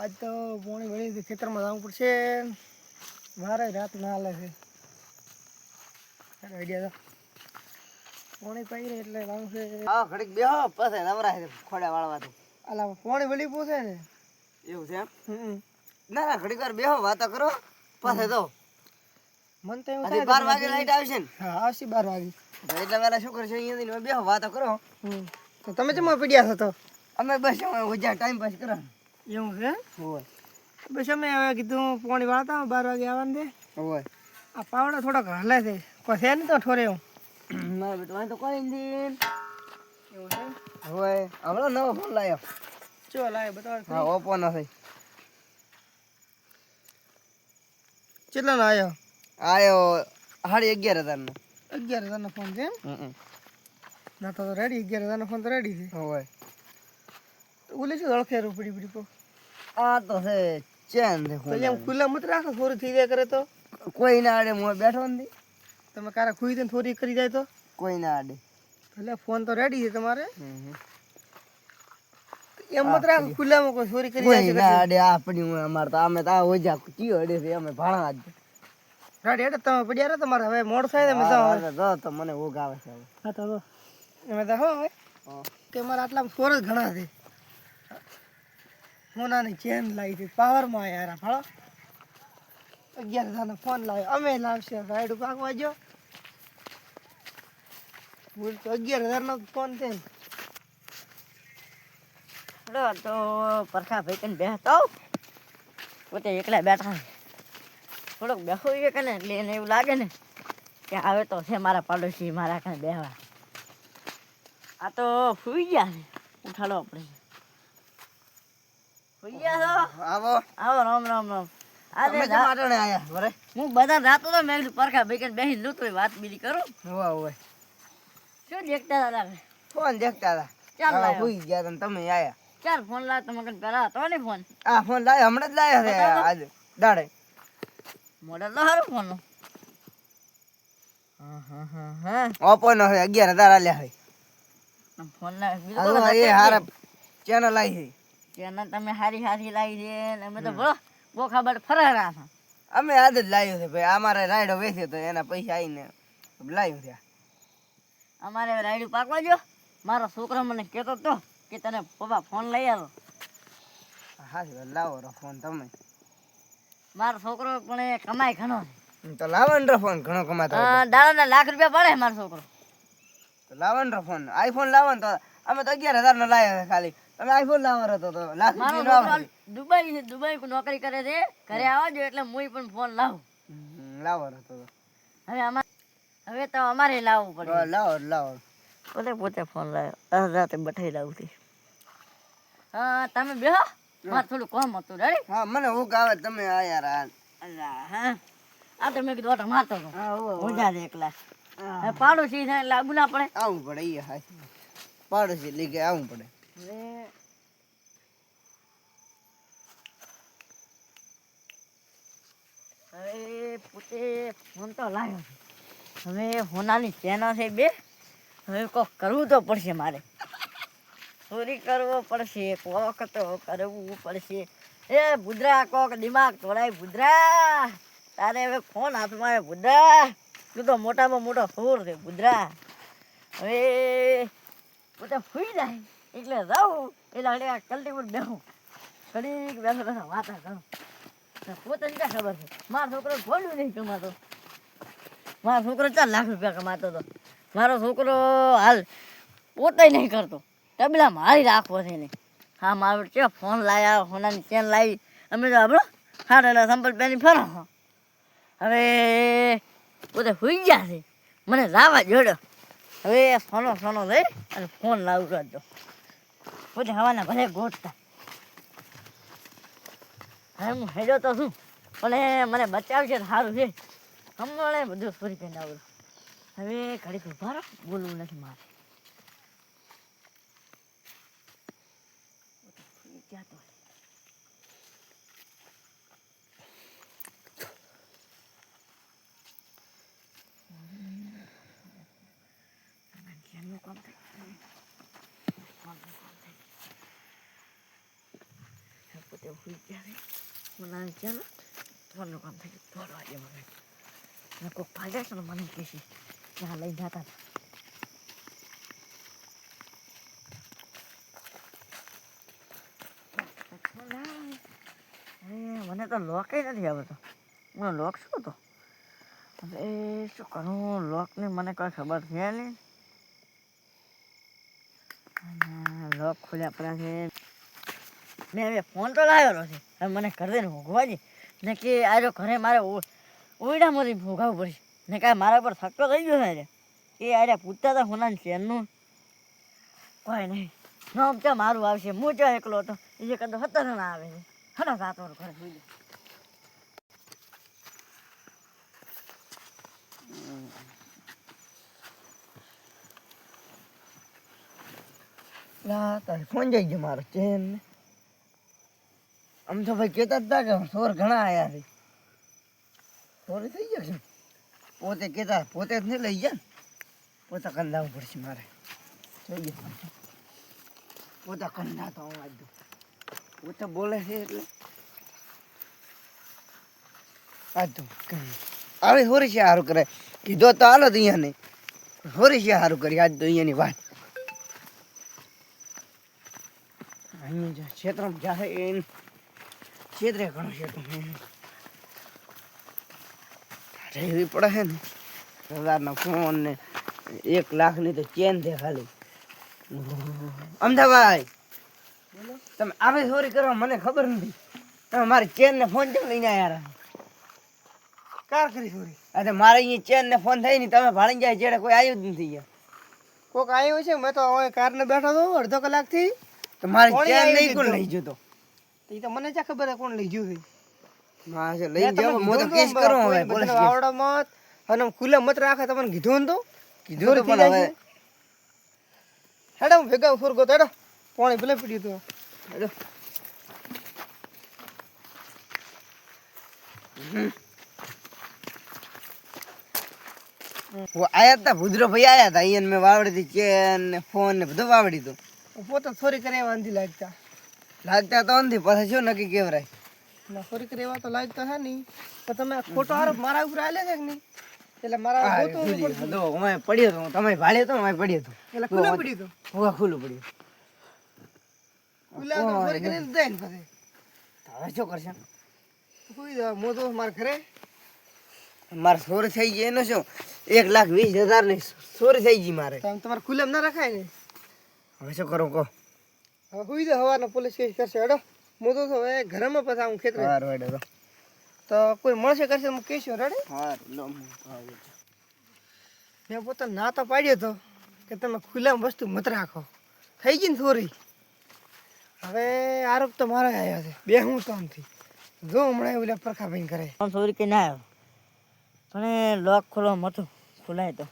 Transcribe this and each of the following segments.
આજ તો પોણી વળી ખેતરમાં જવું પડશે. મારે રાત ના હાલે છે. આઈડિયા પોણી પાઈ એટલે જવું છે. હા ઘડીક બેહો પછી નવરાય ખોડા વાળવાથી. અલા પોણી વળી પૂછે ને એવું છે એમ. ના ઘડીક વાર બેહો વાતો કરો પછી તો મન તો એવું થાય 12 વાગે લાઈટ આવશે ને. હા આવશે 12 વાગે. એટલે વેલા શું કરશે અહીંયા બેહો વાતો કરો. તો તમે જમા પડ્યા છો તો અમે બસ ઓજા ટાઈમ પાસ કરો. એવું છે હોય બસ અમે હવે કીધું પોણી વાળતા 12 વાગે આવવાનું છે. હોય આ પાવડા થોડાક હલે છે કોઈ છે નહીં તો ઠોરે હું મારા બેટા તો કોઈ નહીં. એવું છે હોય હમણાં નવો ફોન લાવ્યો. ચો લાવે બતાવો. હા ઓપ્પો નો છે. કેટલાનો આવ્યો? આયો 11,500 નો. 11,000 નો ફોન છે એમ? ના તો રેડી 11,000 નો ફોન તો રેડી છે. હોય ઓલે શું અળખેરું પડી પડી કો આ તો છે ચેન છે તો એમ ખુલ્લા મત રાખો થોડી થઈ જાય કરે તો કોઈ ના આડે મોય બેઠો નથી. તમે કારા ખુઈ દે થોડી કરી જાય તો કોઈ ના આડે. એટલે ફોન તો રેડી છે તમારે. એમ મત રાખો ખુલ્લામાં કોઈ ચોરી કરી જાય કોઈ ના આડે આપણી હું અમાર તો અમે તો આ ઓજા કીયો અડે છે અમે ભાણા જ રેડી એટલે તમે પડ્યા રહો તમારે હવે મોડ થાય તમે જાઓ જો તો મને ઊંઘ આવે છે હવે. હા તો એમાં તો હવે કે મારા આટલા સોર જ ઘણા છે. મોનાની ચેન લાવી હતી પાવરમાં યાર ફાળો 11,000 નો ફોન લાવ્યો અમે લાવશે રાઈડ પાકવા જો બોલ તો 11,000 નો ફોન છે તો પરખા ભાઈ કને બેસતો પોતે એકલા બેઠા થોડોક બેસો એ કને એટલે એને એવું લાગે ને કે આવે તો છે મારા પાડોશી મારા કને બેહવા. આ તો સુઈ ગયા ને ઉઠાડો આપણે. સુઈ ગયા છો? આવો આવો રામ રામ રામ. તમે કેમ આટણે આયા વરે? હું બધા રાતો તો મેં કીધું પરખા ભાઈ કને બેસીને લૂં તો વાત બીજી કરું. હોવા હોય શું દેખતા હતા? ફોન દેખતા હતા. ચાલ હવે લાવ્યો. સુઈ ગયા તમે આયા. ચાલ ફોન લાવ તમે કને પેલા હતો ને ફોન. આ ફોન લાવ્યો હમણાં જ લાવ્યો છે આજે દાડે. મોડલ તો સારું ફોન. હા ઓપ્પો નો છે 11,000 આલ્યા છે. ફોન ના હાલો એ હારા ચેનલ આવી છે. ચેનલ તમે હારી હારી લાવી છે ને અમે તો ભલો બહુ ખબર ફરારા હતા. અમે આજ જ લાવ્યો છે ભાઈ અમારે રાઈડો વેચ્યો તો એના પૈસા આવીને લાવ્યો છે. અમારે રાયડું પાકવા જો મારો છોકરો મને કહેતો તો કે તને પપ્પા ફોન લઈ આવો. હા લાવો રો ફોન તમે. મારો છોકરો પણ એ કમાય ઘણો તો લાવવાનો ફોન ઘણો કમાતો હોય. દાડાના લાખ રૂપિયા પડે મારો છોકરો. તો લાવવાનો ફોન આઈફોન લાવવાનો તો અમે તો 11,000 નો લાવ્યો છે ખાલી. તમે આઈફોન લાવવાનો તો લાખ મારો રૂપિયા છોકરો દુબઈ નોકરી કરે છે ઘરે આવજો એટલે હું પણ ફોન લાવું. લાવવાનો તો હવે તો અમારે લાવવું પડે. લાવો પોતે ફોન લાવ્યો રાતે બઠાઈ લાવું છું. હા તમે બેહો મારે થોડું કામ હતું રેડી. હા મને ઊંઘ આવે તમે આયા રા. અલ્લા હા આ તો મેં કીધું ઓટો મારતો હતો ઊંઝા છે એકલા. પાડોશી છે એટલે આબુ ના પડે. આવવું પડે એ હા પાડોશી લઈ ગયા આવવું પડે. હવે પોતે ફોન તો લાવ્યો છે. હવે હોનાની ચેના છે બે. હવે કોક કરવું તો પડશે મારે. ચોરી કરવો પડશે કોક તો કરવું પડશે. એ ભૂદરા કોક દિમાગ તોડાય ભૂદરા. તારે હવે ફોન હાથમાં આવે ભૂદરા. તું તો મોટામાં મોટો ફોર છે ભૂદરા. હવે પોતે સુઈ જાય એટલે જાઉં એટલે કલ્ટી પર બેસું ઘડીક બેસો બેસો વાતા કરું. પોતાને ક્યાં ખબર છે મારો છોકરો ભોળ્યું નહીં કમાતો. મારો છોકરો 4 લાખ રૂપિયા કમાતો હતો. મારો છોકરો હાલ પોતે નહીં કરતો તબલા મારી રાખવો છે નહીં. હા મારો છે ફોન લાવ્યા હોનાની ચેન લાવી અમે તો આપણો હાડેલા સંપલ પહેરી ફરો. હવે પોતે સુઈ ગયા છે મને લાવવા જોડ્યો. હવે સોનો લઈ અને ફોન લાવું કરજો. પોતે હવાના ભલે ગોઠતા. હવે હું હેડ્યો તો શું પણ મને બચાવશે સારું છે. હમણાં બધું ચોરી કરીને આવું. હવે ઘડીક ઉભા રહો બોલવું નથી મારે. પોતે ભૂલ ગયા મને ચાલો તમારું કામ થઈ ગયું થોડું આજે મને કોઈ ફાયદા છે ને મને કહેશે ત્યાં લઈ જતા હતા મને તો લોક નથી આવતો મને લોક શું હતો એ શું કરું લોકની મને કોઈ ખબર છે નહીં લોક ખોલ્યા પડ્યા છે મેં હવે ફોન તો લાવેલો છે હવે મને ઘરે દઈને ભોગવા દે ને કે આ જો ઘરે મારે ઓયડામાંથી ભોગાવવું પડશે ને કાંઈ મારા પર થક્કો થઈ ગયો છે એ આરે પૂછતા હતા હોના ચેનનું કોઈ નહીં નામ તો મારું આવશે હું જો એકલો હતો એ જે કદાચ 17 જણા આવે છે હલો રાત વાર ઘરે સુઈ લા તારે ફોન જઈ ગયો મારો ચેન ને આમ તો ભાઈ કહેતા જ હતા કે સોર ઘણા આયા છે સોર થઈ ગયો છે પોતે કહેતા પોતે જ નહીં લઈ ગયા ને પોતા કંદાવવું પડશે મારે જોઈએ પોતા કંદા તો હું આજ દઉં પોતે બોલે છે એટલે આજ દઉં આવે હોરી છે સારું કરે કીધો તો હાલો તો અહીંયા નહીં હોરી છે સારું કરી આજ તો અહીંયાની વાત અહીંયા જે ક્ષેત્રમાં જાહે એને ક્ષેત્રે ઘણું ક્ષેત્ર રહેવી પડે છે ને 1000નો ફોન ને 1 લાખની તો ચેન છે ખાલી અમદાવાદ તમે આવે ચોરી કરવા મને ખબર નથી તમે મારી ચેન ને ફોન કેમ લઈને આવ્યા કાર કરી ચોરી અરે મારે અહીંયા ચેન ને ફોન થઈ નહીં તમે ભાળી જાય જેડે કોઈ આવ્યું જ નથી યાર કોક આવ્યું છે મેં તો હવે કારને બેઠો હતો અડધો કલાકથી તો મારી કોણે ચેન આવી નહીં કોણ દીધું? લઈ જતો એ તો મને ક્યાં ખબર હે કોણ લઈ ગયું છે માં છે લઈ જાવ મો તો કેસ કરો હવે પોલીસ કેસ આવડા મત અને ખુલ્લે મત રાખે તમને કીધું ને તો કીધું તો પણ હવે હેડો હું ભેગા ફોર ગયો હેડો પાણી ભલે પીડ્યું તો હેડો वो आया था भुद्रो भाई आया था इन में वावड़ी थी चेन ने फोन ने બધું વાવડી તો પોતે ચોરી કરે એવા નથી લાગતા લાગતા તો નથી પછી શું નક્કી કેવરાય ના ચોરી કરે એવા તો લાગતા છે નહીં તો તમે ખોટો આરોપ મારા ઉપર આલે છે કે નહીં એટલે મારા ગોતું પડશે દો હું પડ્યો તો તમે ભાળ્યો તો હું પડ્યો તો એટલે ખુલ્લે પડી તો હું ખુલ્લું પડ્યું ખુલ્લા તો ચોરી કરીને જાય ને પછી હવે શું કરશે સુઈ જાવ મોતો મારા ઘરે મારે ચોરી થઈ ગઈ એનો શું 1,20,000 ની ચોરી થઈ ગઈ મારે તો તમારે ખુલ્લે ના રખાય ને હવે શું કરું કહો હવે સુઈ જાવ હવારનો પોલીસ કેસ કરશે હેડો મોતો તો હવે ઘરમાં પછી હું ખેતરે હાર વાડે તો કોઈ મળશે કરશે હું કહીશું રેડે હાર લો આવે મેં પોતાને ના તો પાડ્યો હતો કે તમે ખુલ્લામાં વસ્તુ મત રાખો થઈ ગઈ ને થોડી હવે આરોપ તો મારા આવ્યા છે બે હું તો નથી જો હમણાં ઓલા પરખાભાઈ કરે ફોન ચોરી કરીને આવ્યો પણ એ લોક ખોલવા મતું ખોલાય તો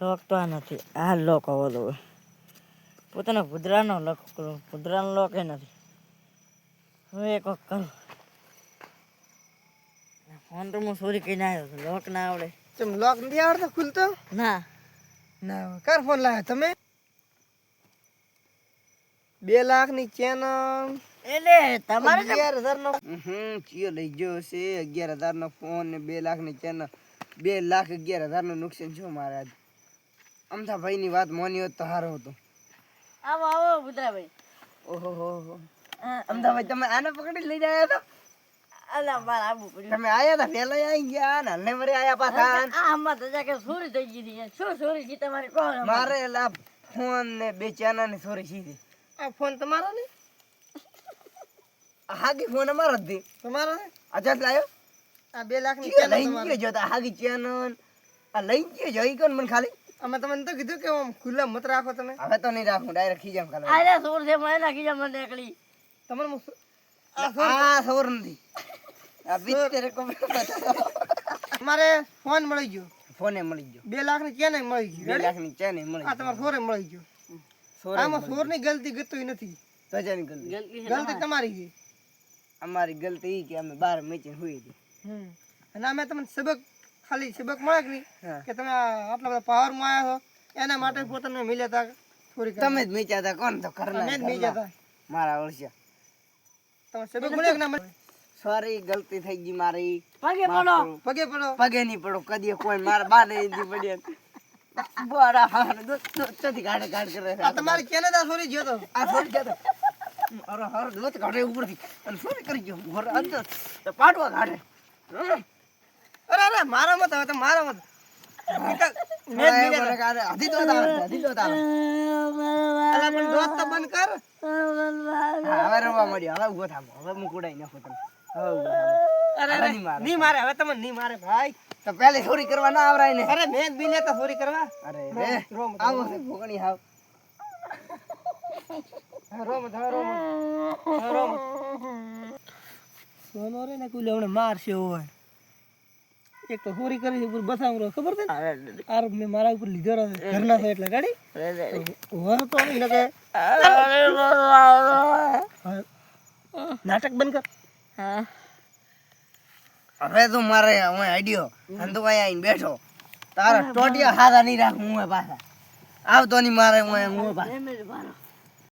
લોક તો આ નથી આ લોક આવો તો પોતાના ભૂદરાનો લોક ખોલો ભૂદરાનો લોક એ નથી હવે એક વખત કરું ફોન તો હું ચોરી કરીને આવ્યો છું લોક ના આવડે તેમ લોક નથી આવડતો ખુલતો ના ના કાર ફોન લાવ્યા તમે 2 લાખની ચેન એટલે તમારે 11,000 નો ચિયો લઈ ગયો છે 11,000 નો ફોન ને 2 લાખ ની ચેન 2,11,000 નું નુકસાન શું મારે આજ અમથા ભાઈ ની વાત મોની હોત તો સારો હતો આવો આવો ભૂદરાભાઈ ઓહો અમદાવાદ તમે આને પકડી લઈ આવ્યા હતા અલા માર આબુ પડ્યું તમે આયા હતા પેલા આવી ગયા ને હલ્લે મરે આયા પાછા આ આમાં તો જાકે ચોરી થઈ ગઈ હતી શું ચોરી છે તમારી કોણ મારે લા ફોન ને 2 ચેના ની ચોરી સીધી આ ફોન તમારો ને હાગી ફોન અમારો જ દી તમારો ને અચાત લાયો આ 2 લાખની ચિયો ચેન લઈ તમારો ગયો જોતા હાગી ચેન આ લઈ ગયો જોઈ કોણ મને ખાલી અમે તમને તો કીધું કે આમ ખુલ્લા મત રાખો તમે હવે તો નહીં રાખું ડાયરેક્ટ ખીજામ ખાલી આરે ચોર છે મને નાખી જા મને એકલી તમારે આ સૌર નથી આ બીતરે તમારે ફોન મળી ગયો ફોને મળી ગયો 2 લાખની ચેન મળી ગઈ 2 લાખ ની ચેન મળી આ તમારે સોરે મળી ગયો આમાં સોરની ગલતી ગતું નથી તો જાની ગલતી ગલતી તમારી છે અમારી ગલતી ઈ કે અમે બાર મેચીને હુઈ હતી અને અમે તમને સબક ખાલી સબક મળે કે નહીં હા. કે તમે આટલા બધા પાવરમાં આવ્યા છો એના માટે પોતાને મિલ્યા હતા ચોરી તમે જ મીચ્યા હતા કોણ તો ઘરના મેં જ નહીં જતા મારા ઓળખ્યા. તમે સબક મળ્યો કે ના મળ્યો? સોરી ગલતી થઈ ગઈ મારી. પગે માફ પડો. કરો. પગે પડો. પગે નહીં પડો કદી કોઈ મારા બાને ઈદી પડ્યા. બોરા હાર દોસ્તી ગાડે ગાડ કરે છે. આ તમારે કેનેડા ચોરી ગયો તો આ થોડી જતો અરે હર દોત ગાડે ઉપરથી અને સોરી કરી ગયો ઘર અંદર તો પાટવા ગાડે. અરે અરે મારા મત હવે તો મારા મત મેં જ નહીં જતા. હજી તો આવે. અલા પણ દોસ્ત તો બંધ કર. હવે રવા મળ્યો હવે ઉભો થામો હવે હું કુડાઈ નાખું તને હવે ઉભો થામો. અરે હવે અરે નહીં મારે. નહીં મારે હવે તમને નહીં મારે ભાઈ. તો પહેલે ચોરી કરવા ના આવરાય ને. અરે મેં જ બી લેતા ચોરી કરવા. અરે રે આવો છે ભોગણી હાવ. હા, રોમત, હા, રોમત. હા, રોમત. સોનો રે ને કુલે હમણાં મારશે હોય. એક તો ચોરી કરી છે ઉપર બસામરો ખબર છે ને? આરોપ મેં મારા ઉપર લીધો છે ઘરના છે એટલે ગાડી વર તો નહીં લગે. નાટક બંધ કર. હવે તો મારે હું આઈડિયો અંધવાઈ આવીને બેઠો તારા ટોટિયા હારા નહીં રાખું હું પાછા આવતો નહીં મારે હું પાછા.